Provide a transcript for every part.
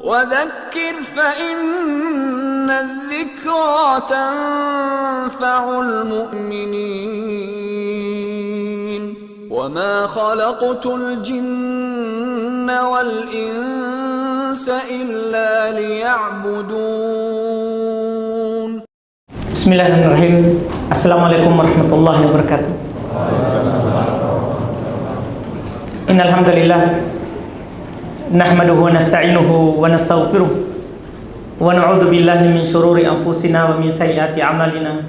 وذكر فإن الذكرى تنفع المؤمنين وما خلقت الجن والإنس إلا ليعبدون. Bismillahirrahmanirrahim. Assalamualaikum warahmatullahi wabarakatuh. Innal hamdalillah nahmaduhu wa nasta'inuhu wa nastaghfiruh wa na'udzu billahi min shururi anfusina wa min sayyiati a'malina.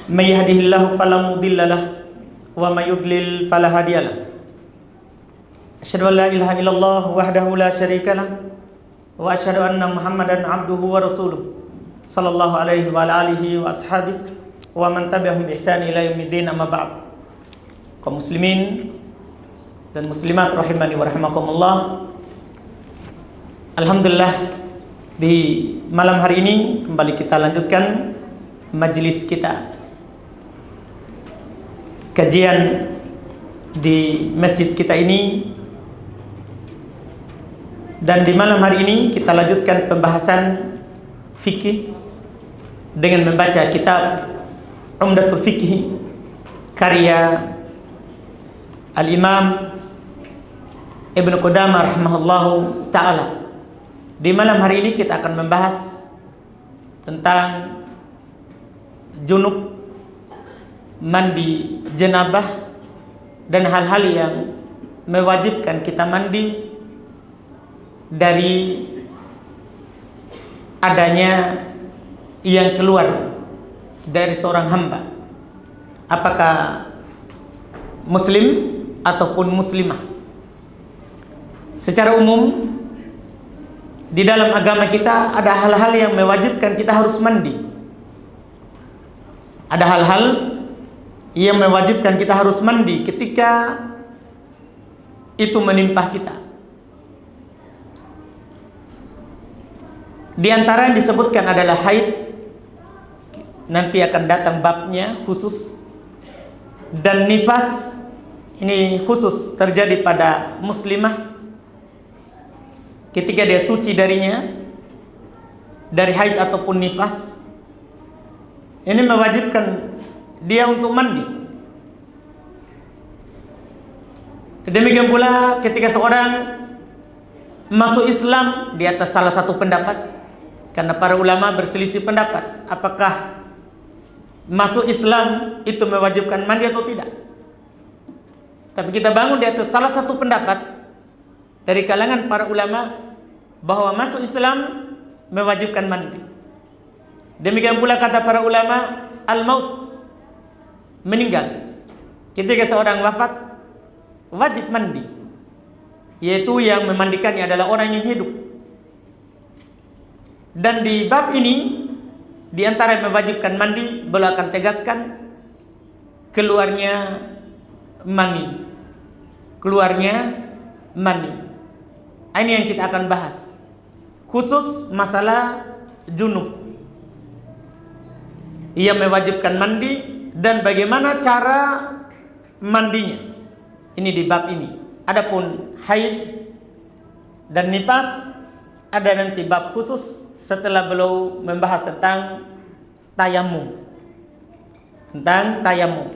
May yahdihillahu fala mudilla lahu wa may yudlil fala hadiya lahu. Asyhadu an la ilaha illallah wahdahu la syarika lahu wa asyhadu anna Muhammadan abduhu wa rasuluh. Sallallahu alaihi wa alihi wa ashabihi wa man tabi'ahum bi ihsan ila yaumiddin, amma ba'd. Kaum muslimin dan muslimat rahimani wa rahimakumullah. Alhamdulillah, di malam hari ini kembali kita lanjutkan majelis kita, kajian di masjid kita ini. Dan di malam hari ini kita lanjutkan pembahasan fikih dengan membaca kitab Umdatul Fiqh karya Al-Imam Ibnu Qudamah rahimahullahu ta'ala. Di malam hari ini kita akan membahas tentang junub, mandi jenabah, dan hal-hal yang mewajibkan kita mandi dari adanya yang keluar dari seorang hamba, apakah muslim ataupun muslimah. Secara umum di dalam agama kita ada hal-hal yang mewajibkan kita harus mandi. Ada hal-hal yang mewajibkan kita harus mandi ketika itu menimpa kita. Di antara yang disebutkan adalah haid, nanti akan datang babnya khusus, dan nifas, ini khusus terjadi pada muslimah ketika dia suci darinya, dari haid ataupun nifas. Ini mewajibkan dia untuk mandi. Demikian pula ketika seorang masuk Islam di atas salah satu pendapat, karena para ulama berselisih pendapat apakah masuk Islam itu mewajibkan mandi atau tidak. Tapi kita bangun di atas salah satu pendapat dari kalangan para ulama bahwa masuk Islam mewajibkan mandi. Demikian pula kata para ulama, al-maut, meninggal, ketika seorang wafat wajib mandi, yaitu yang memandikannya adalah orang yang hidup. Dan di bab ini, di antara yang mewajibkan mandi, beliau akan tegaskan keluarnya mani. Keluarnya mani. Ini yang kita akan bahas, khusus masalah junub yang mewajibkan mandi dan bagaimana cara mandinya. Ini di bab ini. Adapun haid dan nifas ada nanti bab khusus setelah beliau membahas tentang tayamum. Tentang tayamum.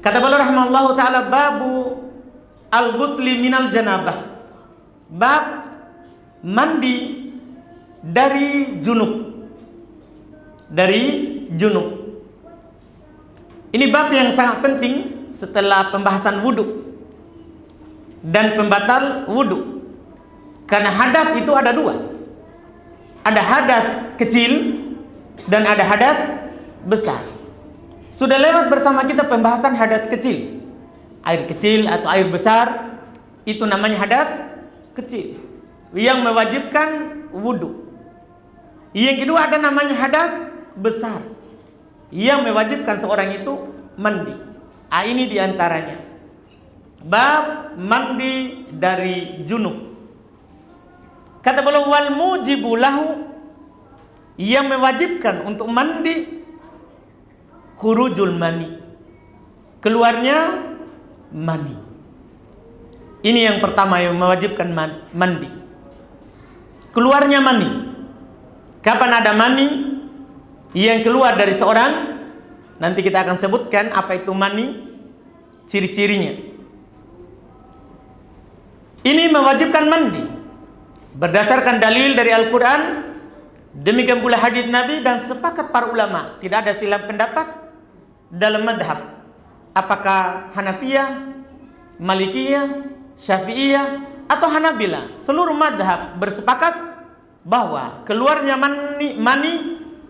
Kata beliau rahimahullahu ta'ala, babu al-ghusli minal janabah. Bab mandi dari junub. Dari junub. Ini bab yang sangat penting setelah pembahasan wudu dan pembatal wudu. Karena hadas itu ada dua. Ada hadas kecil dan ada hadas besar. Sudah lewat bersama kita pembahasan hadas kecil. Air kecil atau air besar, itu namanya hadas kecil yang mewajibkan wudu. Yang kedua ada namanya hadas besar yang mewajibkan seorang itu mandi. Ini diantaranya bab mandi dari junub. Kata beliau, wal mujibu lahu, yang mewajibkan untuk mandi, khurujul mani, keluarnya mani. Ini yang pertama yang mewajibkan mandi. keluarnya mani. Kapan ada mani yang keluar dari seorang? Nanti kita akan sebutkan apa itu mani, ciri-cirinya. Ini mewajibkan mandi berdasarkan dalil dari Al-Quran, demikian pula hadits Nabi, dan sepakat para ulama. Tidak ada silang pendapat dalam madhab, apakah Hanafiyah, Malikiyah, Syafi'iyah atau Hanabila. Seluruh madhab bersepakat bahwa keluarnya mani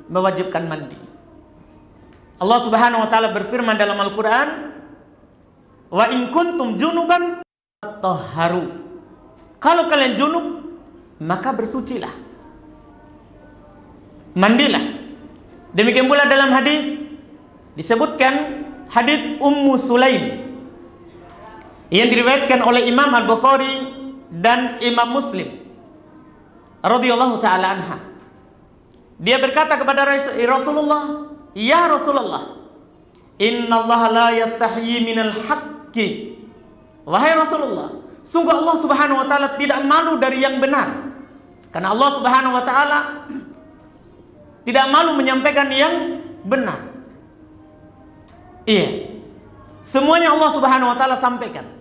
mewajibkan mandi. Allah Subhanahu wa taala berfirman dalam Al-Quran, wa in kuntum junuban tahharu. Kalau kalian junub, maka bersucilah, mandilah. Demikian pula dalam hadis disebutkan, hadis Ummu Sulaim yang diriwayatkan oleh Imam Al-Bukhari dan Imam Muslim radhiyallahu taala anha. Dia berkata kepada Rasulullah, "Ya Rasulullah, innallaha la yastahyi minal haqqi." Wahai Rasulullah, sungguh Allah Subhanahu wa taala tidak malu dari yang benar. Karena Allah Subhanahu wa taala tidak malu menyampaikan yang benar. Iya. Semuanya Allah Subhanahu wa taala sampaikan.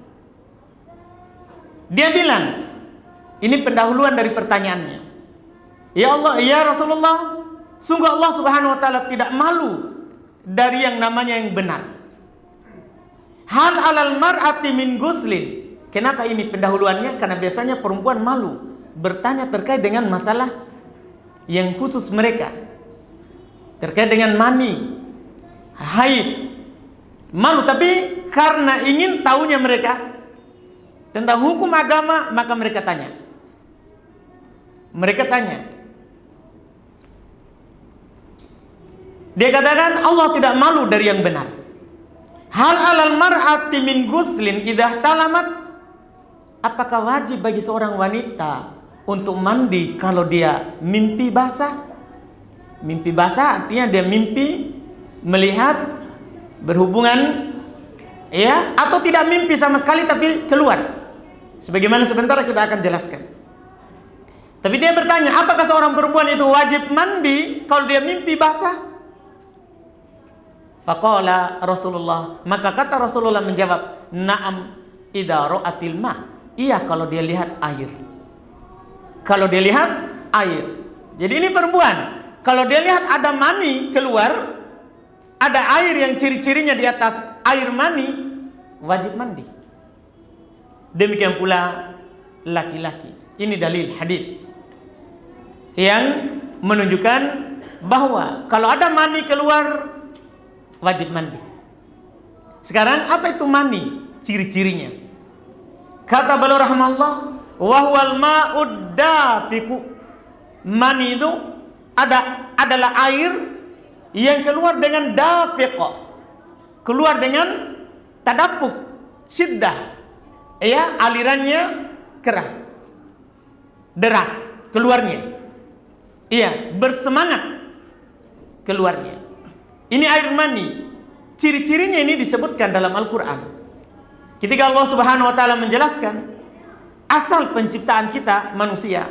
Dia bilang, ini pendahuluan dari pertanyaannya. Ya Allah, ya Rasulullah, sungguh Allah Subhanahu wa taala tidak malu dari yang namanya yang benar. Hal alal mar'ati min guslin. Kenapa ini pendahuluannya? Karena biasanya perempuan malu bertanya terkait dengan masalah yang khusus mereka, terkait dengan mani, haid. Malu, tapi karena ingin tahunya mereka tentang hukum agama, maka mereka tanya. Mereka tanya. Dia katakan Allah tidak malu dari yang benar. Hal alal mar'ati min guslin idah talamat. Apakah wajib bagi seorang wanita untuk mandi kalau dia mimpi basah? Mimpi basah artinya dia mimpi melihat berhubungan, ya, atau tidak mimpi sama sekali tapi keluar. Sebagaimana sebentar kita akan jelaskan. Tapi dia bertanya, apakah seorang perempuan itu wajib mandi kalau dia mimpi basah? Faqala Rasulullah, maka kata Rasulullah menjawab, na'am idza ra'atil ma'. Iya, kalau dia lihat air. Kalau dia lihat air. Jadi ini perempuan, kalau dia lihat ada mani keluar, ada air yang ciri-cirinya di atas air mani, wajib mandi. Demikian pula laki-laki. Ini dalil hadis yang menunjukkan bahwa kalau ada mani keluar, wajib mandi. Sekarang apa itu mani? Ciri-cirinya. Kata beliau rahimahullah, wa huwal ma'ud dafiqu. Mani itu adalah air yang keluar dengan dafiq, keluar dengan tadapuk, syiddah, ya, alirannya keras, deras keluarnya, iya, bersemangat keluarnya. Ini air mani. Ciri-cirinya ini disebutkan dalam Al-Quran. Ketika Allah Subhanahu wa taala menjelaskan asal penciptaan kita manusia,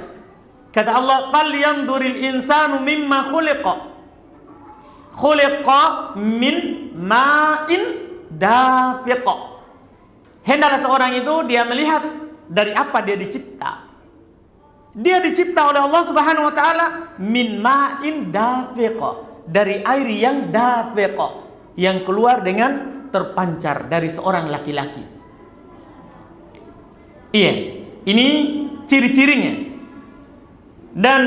kata Allah, "Falyanzuril insanu mimma khuliqa." Khuliqa min ma'in dafiq. Hendaklah seorang itu dia melihat dari apa dia dicipta. Dia dicipta oleh Allah Subhanahu wa taala min ma'in dafiq, dari air yang dafiq, yang keluar dengan terpancar dari seorang laki-laki. Iya, ini ciri-cirinya. Dan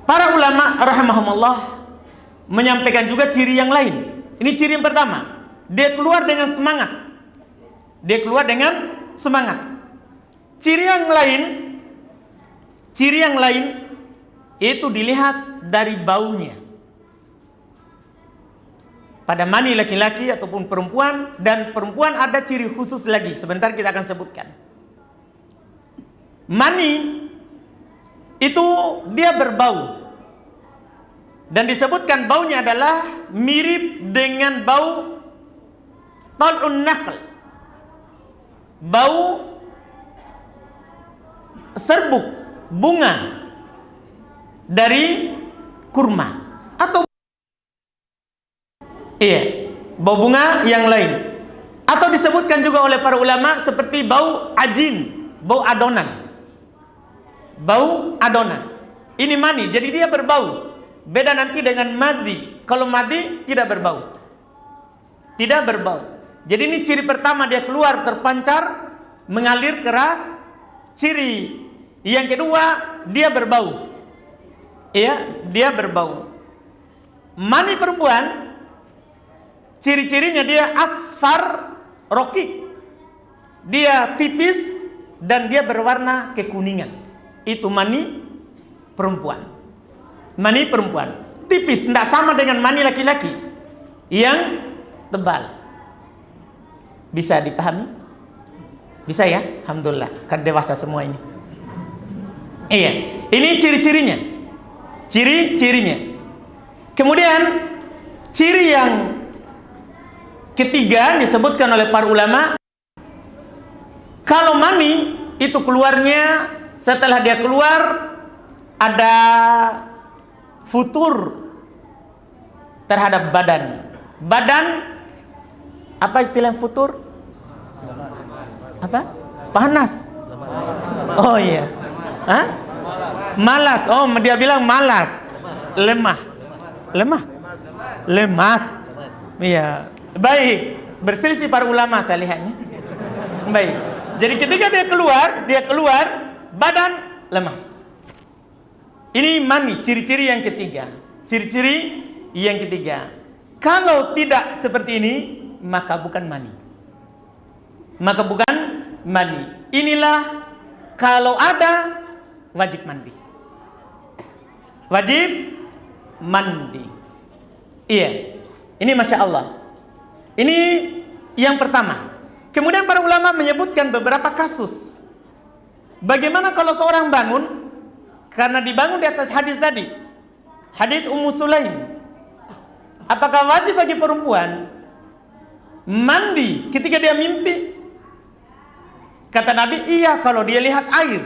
para ulama rahimahumullah menyampaikan juga ciri yang lain. Ini ciri yang pertama, dia keluar dengan semangat. Dia keluar dengan semangat. Ciri yang lain itu dilihat dari baunya. Pada mani laki-laki ataupun perempuan, dan perempuan ada ciri khusus lagi, sebentar kita akan sebutkan. Mani itu dia berbau, dan disebutkan baunya adalah mirip dengan bau tal'un nakhl, bau serbuk bunga dari kurma atau bau bunga yang lain, atau disebutkan juga oleh para ulama seperti bau ajin, bau adonan. Bau adonan ini mani, jadi dia berbau. Beda nanti dengan madi. Kalau madi tidak berbau, tidak berbau. Jadi ini ciri pertama, dia keluar terpancar, mengalir keras. Ciri yang kedua, dia berbau. Iya, dia berbau. Mani perempuan, ciri-cirinya dia asfar rokik, dia tipis dan dia berwarna kekuningan. Itu mani perempuan. Mani perempuan tipis, tidak sama dengan mani laki-laki yang tebal. Bisa dipahami? Bisa ya? Alhamdulillah, kan dewasa semua ini. Iya, ini ciri-cirinya. Ciri-cirinya. Kemudian ciri yang ketiga disebutkan oleh para ulama, kalau mani itu keluarnya, setelah dia keluar ada futur terhadap badan. Badan, apa istilah futur? Apa? Panas. Oh iya. Hah? Malas. Oh, dia bilang malas. Lemah. Lemah. Lemas. Iya. Baik. Berselisih para ulama saya lihatnya. Baik. Jadi ketika dia keluar badan lemas. Ini mani, ciri-ciri yang ketiga. Ciri-ciri yang ketiga. Kalau tidak seperti ini, maka bukan mani. Maka bukan mani. Inilah kalau ada wajib mandi. Wajib mandi. Iya. Ini Masya Allah. Ini yang pertama. Kemudian para ulama menyebutkan beberapa kasus. Bagaimana kalau seorang bangun, karena dibangun di atas hadis tadi, hadis Ummu Sulaim. Apakah wajib bagi perempuan mandi ketika dia mimpi? Kata Nabi, iya kalau dia lihat air.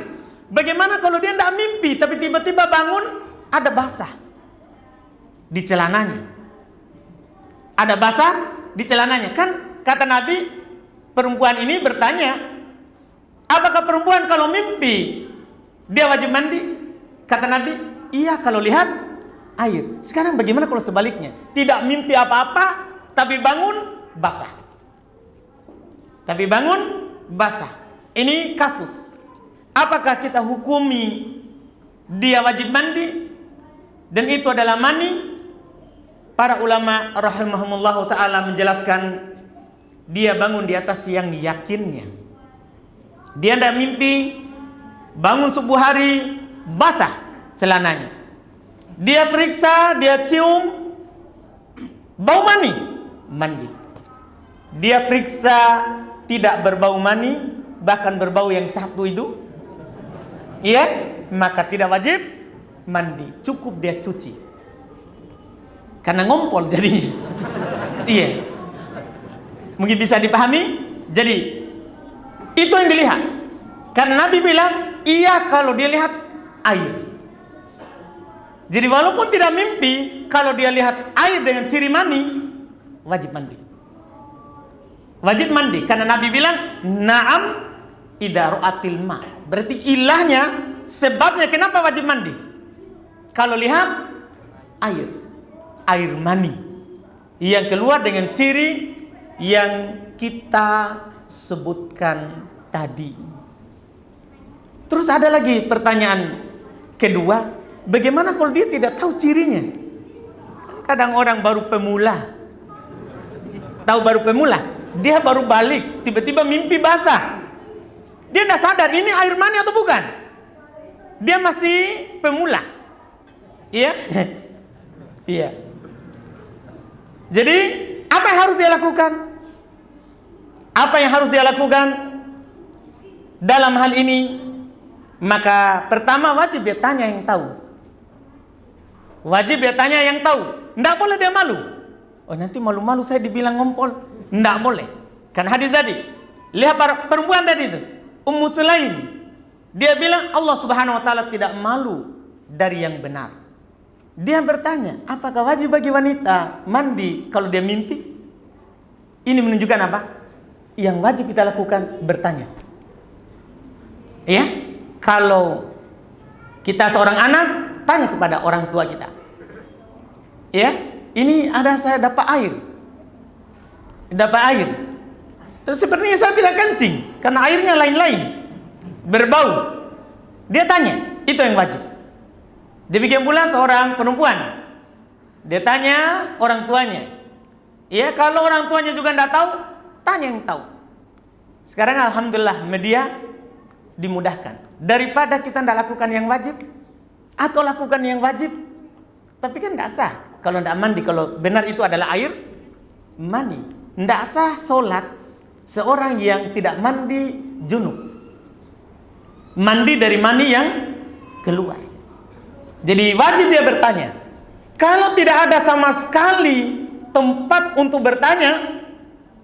Bagaimana kalau dia tidak mimpi tapi tiba-tiba bangun ada basah di celananya? Ada basah di celananya. Kan kata Nabi, perempuan ini bertanya, apakah perempuan kalau mimpi dia wajib mandi? Kata Nabi, iya kalau lihat air. Sekarang bagaimana kalau sebaliknya? Tidak mimpi apa-apa, tapi bangun basah. Tapi bangun basah. Ini kasus. Apakah kita hukumi dia wajib mandi? Dan itu adalah mani? Para ulama rahimahumullah ta'ala menjelaskan, dia bangun di atas yang yakinnya. Dia tidak mimpi, bangun subuh hari, basah celananya. Dia periksa, dia cium, bau mani, mandi. Dia periksa, tidak berbau mani, bahkan berbau yang satu itu, iya, maka tidak wajib mandi, cukup dia cuci. Karena ngompol jadinya. Iya. Mungkin bisa dipahami? Jadi itu yang dilihat. Karena Nabi bilang, iya kalau dia lihat air. Jadi walaupun tidak mimpi, kalau dia lihat air dengan ciri mani, wajib mandi. Wajib mandi. Karena Nabi bilang, na'am idza ra'atil ma. Berarti ilahnya, sebabnya kenapa wajib mandi? Kalau lihat air mani yang keluar dengan ciri yang kita sebutkan tadi. Terus ada lagi pertanyaan kedua, bagaimana kalau dia tidak tahu cirinya? Kadang orang baru pemula, tahu baru pemula, dia baru balik, tiba-tiba mimpi basah. Dia tidak sadar ini air mani atau bukan. Dia masih pemula. Iya? Iya. Jadi apa yang harus dia lakukan? Apa yang harus dia lakukan dalam hal ini? Maka pertama wajib dia tanya yang tahu. Wajib dia tanya yang tahu. Tidak boleh dia malu. Oh nanti malu-malu saya dibilang ngompol. Tidak boleh. Kan hadis tadi. Lihat perempuan tadi itu, Ummu Sulaim. Dia bilang Allah Subhanahu wa taala tidak malu dari yang benar. Dia bertanya, apakah wajib bagi wanita mandi kalau dia mimpi? Ini menunjukkan apa? Yang wajib kita lakukan bertanya. Ya, kalau kita seorang anak, tanya kepada orang tua kita. Ya, ini saya dapat air. Dapat air. Terus sepertinya saya tidak kencing karena airnya lain-lain, berbau. Dia tanya, itu yang wajib. Demikian pula seorang perempuan, dia tanya orang tuanya. Ya, kalau orang tuanya juga tidak tahu, tanya yang tahu. Sekarang alhamdulillah media dimudahkan. Daripada kita tidak lakukan yang wajib atau lakukan yang wajib, tapi kan tidak sah kalau tidak mandi. Kalau benar itu adalah air mani, tidak sah solat seorang yang tidak mandi junub, mandi dari mani yang keluar. Jadi wajib dia bertanya. Kalau tidak ada sama sekali tempat untuk bertanya,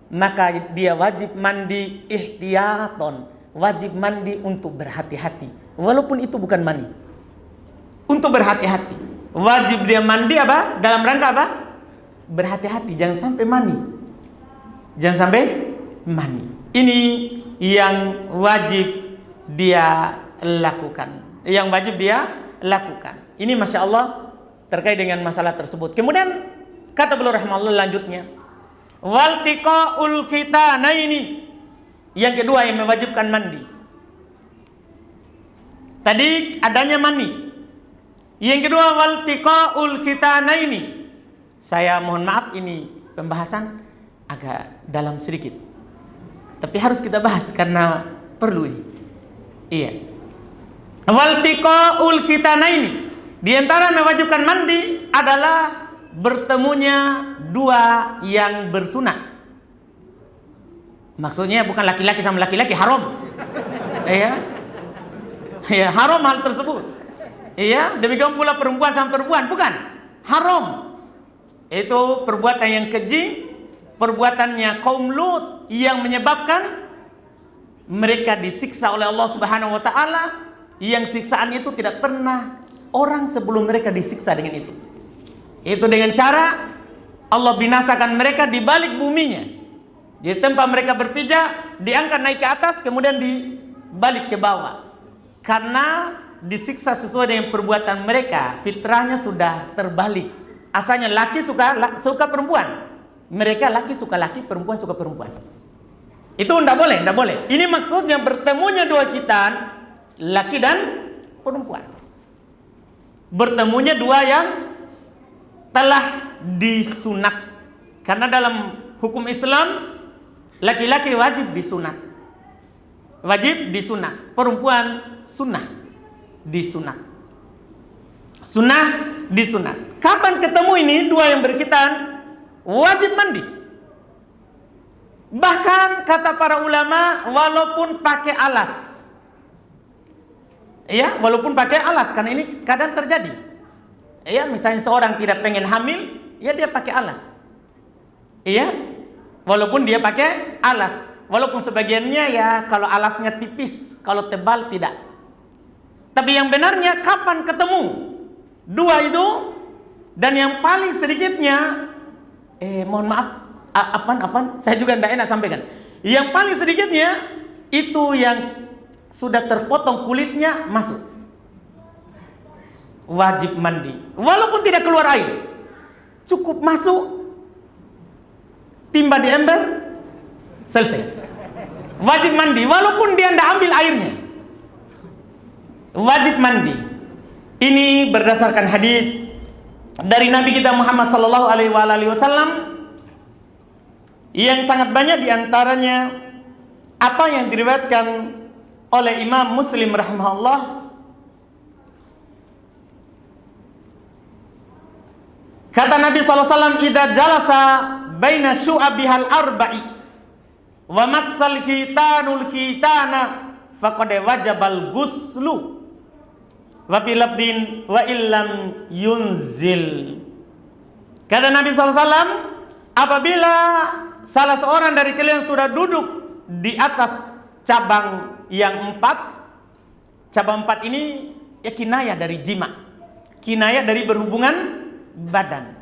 maka dia wajib mandi ihtiyaton, wajib mandi untuk berhati-hati, walaupun itu bukan mani. Untuk berhati-hati, wajib dia mandi apa? Dalam rangka apa? Berhati-hati, jangan sampai mani. Jangan sampai mani. Ini yang wajib dia lakukan. Yang wajib dia lakukan. Ini Masya Allah terkait dengan masalah tersebut. Kemudian kata beliau rahimahullah lanjutnya, waltiqaul khitanaini, yang kedua yang mewajibkan mandi. Tadi adanya mani. Yang kedua waltiqaul khitanaini. Saya mohon maaf, ini pembahasan agak dalam sedikit, tapi harus kita bahas karena perlu ini. Iya. Waltiqaul khitanaini, di antara mewajibkan mandi adalah bertemunya dua yang bersunat. Maksudnya bukan laki-laki sama laki-laki, haram. Iya. Ya, haram hal tersebut. Iya, demikian pula perempuan sama perempuan, bukan. Haram. Itu perbuatan yang keji, perbuatannya kaum Lut yang menyebabkan mereka disiksa oleh Allah Subhanahu wa taala, yang siksaan itu tidak pernah orang sebelum mereka disiksa dengan itu. Itu dengan cara Allah binasakan mereka di balik buminya. Di tempat mereka berpijak, diangkat naik ke atas, kemudian dibalik ke bawah. Karena disiksa sesuai dengan perbuatan mereka, fitrahnya sudah terbalik. Asalnya laki suka perempuan, mereka laki suka laki, perempuan suka perempuan. Itu tidak boleh, tidak boleh. Ini maksudnya bertemunya dua khitan, laki dan perempuan. Bertemunya dua yang telah disunat. Karena dalam hukum Islam, laki-laki wajib disunat, wajib disunat. Perempuan sunnah disunat, sunnah disunat. Kapan ketemu ini dua yang berkhitan, wajib mandi. Bahkan kata para ulama, walaupun pakai alas. Ya, walaupun pakai alas, karena ini kadang terjadi. Ya, misalnya seorang tidak pengen hamil, ya dia pakai alas. Iya, walaupun dia pakai alas, walaupun sebagiannya ya kalau alasnya tipis, kalau tebal tidak. Tapi yang benarnya kapan ketemu dua itu, dan yang paling sedikitnya, mohon maaf, apaan, saya juga tidak enak sampaikan. Yang paling sedikitnya itu yang sudah terpotong kulitnya masuk, wajib mandi, walaupun tidak keluar air, cukup masuk, timba di ember, selesai. Wajib mandi, walaupun dia tidak ambil airnya, wajib mandi. Ini berdasarkan hadis dari Nabi kita Muhammad sallallahu alaihi wasallam yang sangat banyak diantaranya apa yang diriwayatkan oleh Imam Muslim rahimahullah. Kata Nabi SAW, idza jalasa baina syu'abihal arba'i wa massal khitanul khitana faqad wajabal ghuslu wa fil labdin wa illam yunzil. Kata Nabi SAW, apabila salah seorang dari kalian sudah duduk di atas cabang yang 4, cabang 4 ini ya kinayah dari jima, kinayah dari berhubungan badan.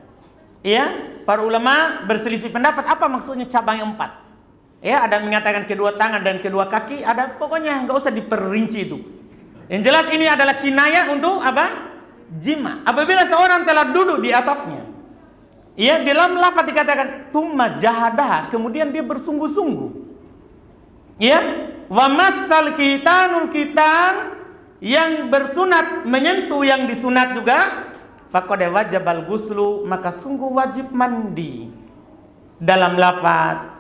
Ya, para ulama berselisih pendapat apa maksudnya cabang yang 4. Ya, ada yang mengatakan kedua tangan dan kedua kaki, ada pokoknya nggak usah diperinci itu. Yang jelas ini adalah kinayah untuk apa? Jima. Apabila seorang telah duduk di atasnya, ya dalam lafaz dikatakan tsumma jahadaha, kemudian dia bersungguh-sungguh. Ya, wa massal khitanul khitan, yang bersunat menyentuh yang disunat juga, faqad wajabal ghuslu, maka sungguh wajib mandi. Dalam lafaz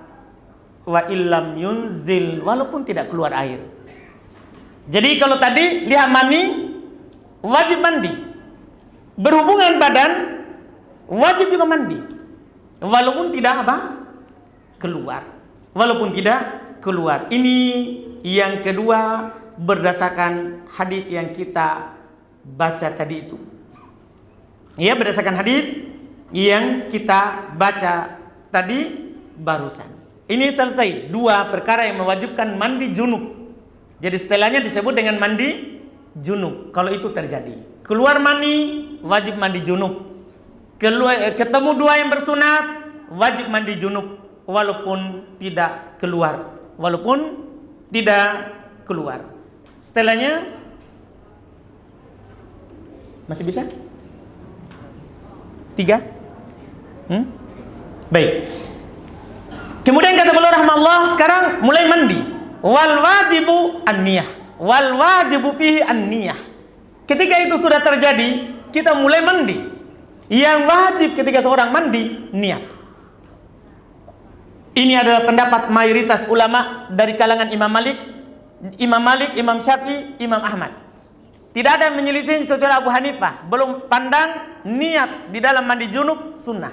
wa illam yunzil, walaupun tidak keluar air. Jadi kalau tadi lihat mani wajib mandi, berhubungan badan wajib juga mandi, walaupun tidak apa? Keluar. Walaupun tidak keluar. Ini yang kedua berdasarkan hadis yang kita baca tadi itu. Ya, berdasarkan hadis yang kita baca tadi barusan. Ini selesai 2 perkara yang mewajibkan mandi junub. Jadi setelahnya disebut dengan mandi junub. Kalau itu terjadi, keluar mani wajib mandi junub. Ketemu 2 yang bersunat wajib mandi junub, walaupun tidak keluar. Walaupun tidak keluar. Setelahnya masih bisa? 3? Baik. Kemudian kata beliau rahmatullah, sekarang mulai mandi. Wal wajibu an-niyah. Wal wajibu fihi an-niyah. Ketika itu sudah terjadi, kita mulai mandi. Yang wajib ketika seorang mandi, niat. Ini adalah pendapat mayoritas ulama dari kalangan Imam Malik, Imam Syafi'i, Imam Ahmad. Tidak ada yang menyelisih kecuali Abu Hanifah. Belum pandang niat di dalam mandi junub sunnah.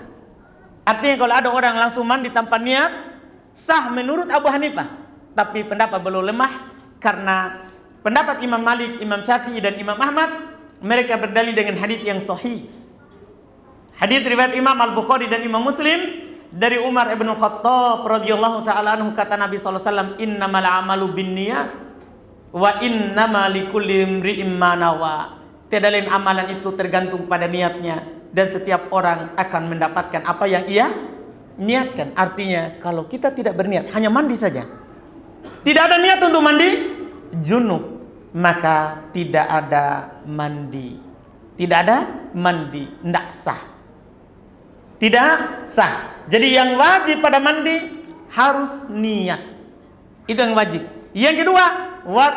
Artinya kalau ada orang langsung mandi tanpa niat, sah menurut Abu Hanifah. Tapi pendapat beliau lemah karena pendapat Imam Malik, Imam Syafi'i dan Imam Ahmad, mereka berdalil dengan hadis yang sahih. Hadis riwayat Imam Al-Bukhari dan Imam Muslim dari Umar ibn Khattab radhiyallahu taala anhu, kata Nabi sallallahu alaihi wasallam, innamal a'malu binniyat wa innamal likulli imri'in ma nawa. Tiada lain amalan itu tergantung pada niatnya, dan setiap orang akan mendapatkan apa yang ia niatkan. Artinya kalau kita tidak berniat, hanya mandi saja, tidak ada niat untuk mandi junub, maka tidak ada mandi. Tidak ada mandi, tidak sah. Tidak sah. Jadi yang wajib pada mandi harus niat. Itu yang wajib. Yang kedua, wa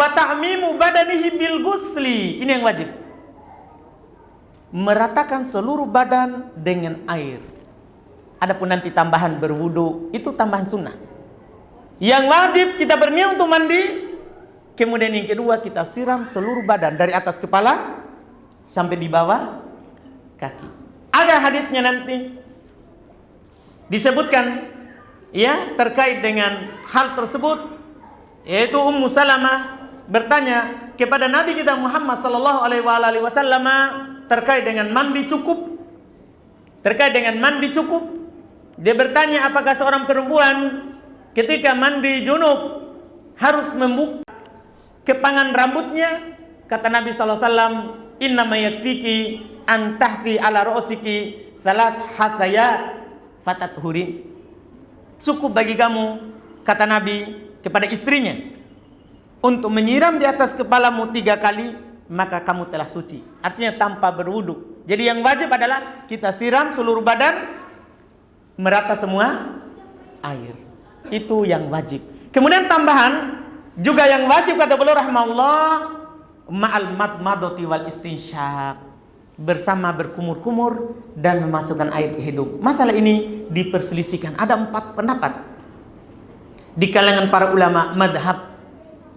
ta'mimu badanihi bil ghusli. Ini yang wajib. Meratakan seluruh badan dengan air. Adapun nanti tambahan berwudu, itu tambahan sunnah. Yang wajib kita berniat untuk mandi. Kemudian yang kedua, kita siram seluruh badan dari atas kepala sampai di bawah kaki. Ada hadisnya nanti disebutkan ya terkait dengan hal tersebut, yaitu Ummu Salamah bertanya kepada Nabi kita Muhammad sallallahu alaihi wasallam terkait dengan mandi cukup. Terkait dengan mandi cukup, dia bertanya apakah seorang perempuan ketika mandi junub harus membuka kepangan rambutnya. Kata Nabi sallallahu alaihi wasallam, innama yakfiki an tahthi ala ra'siki salat hasayat fatathurin. Cukup bagi kamu, kata Nabi kepada istrinya, untuk menyiram di atas kepalamu 3 kali, maka kamu telah suci. Artinya tanpa berwudu. Jadi yang wajib adalah kita siram seluruh badan, merata semua air. Itu yang wajib. Kemudian tambahan juga yang wajib, kata beliau rahimahullah, ma'al madmadati wal istinsyaq, bersama berkumur-kumur dan memasukkan air ke hidung. Masalah ini diperselisihkan. Ada 4 pendapat di kalangan para ulama madhab.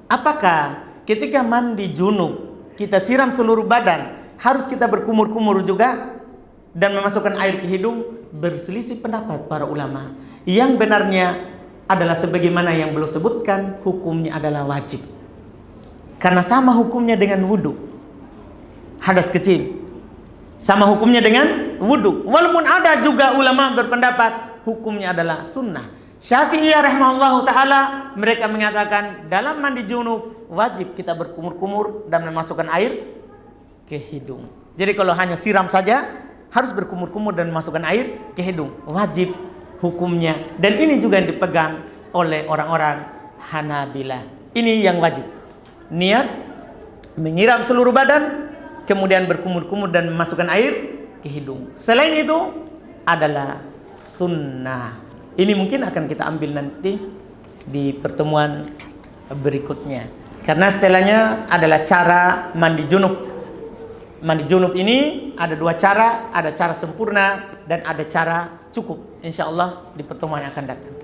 Apakah ketika mandi junub kita siram seluruh badan, harus kita berkumur-kumur juga dan memasukkan air ke hidung? Berselisih pendapat para ulama. Yang benarnya adalah sebagaimana yang beliau sebutkan, hukumnya adalah wajib. Karena sama hukumnya dengan wudu. Hadas kecil sama hukumnya dengan wudu. Walaupun ada juga ulama berpendapat hukumnya adalah sunnah. Syafi'iyah rahimahullahu ta'ala, mereka mengatakan dalam mandi junub wajib kita berkumur-kumur dan memasukkan air ke hidung. Jadi kalau hanya siram saja, harus berkumur-kumur dan memasukkan air ke hidung. Wajib hukumnya. Dan ini juga yang dipegang oleh orang-orang Hanabilah. Ini yang wajib. Niat menyiram seluruh badan, kemudian berkumur-kumur dan memasukkan air ke hidung. Selain itu adalah sunnah. Ini mungkin akan kita ambil nanti di pertemuan berikutnya. Karena setelahnya adalah cara mandi junub. Mandi junub ini ada dua cara, ada cara sempurna dan ada cara cukup. Insya Allah di pertemuan yang akan datang.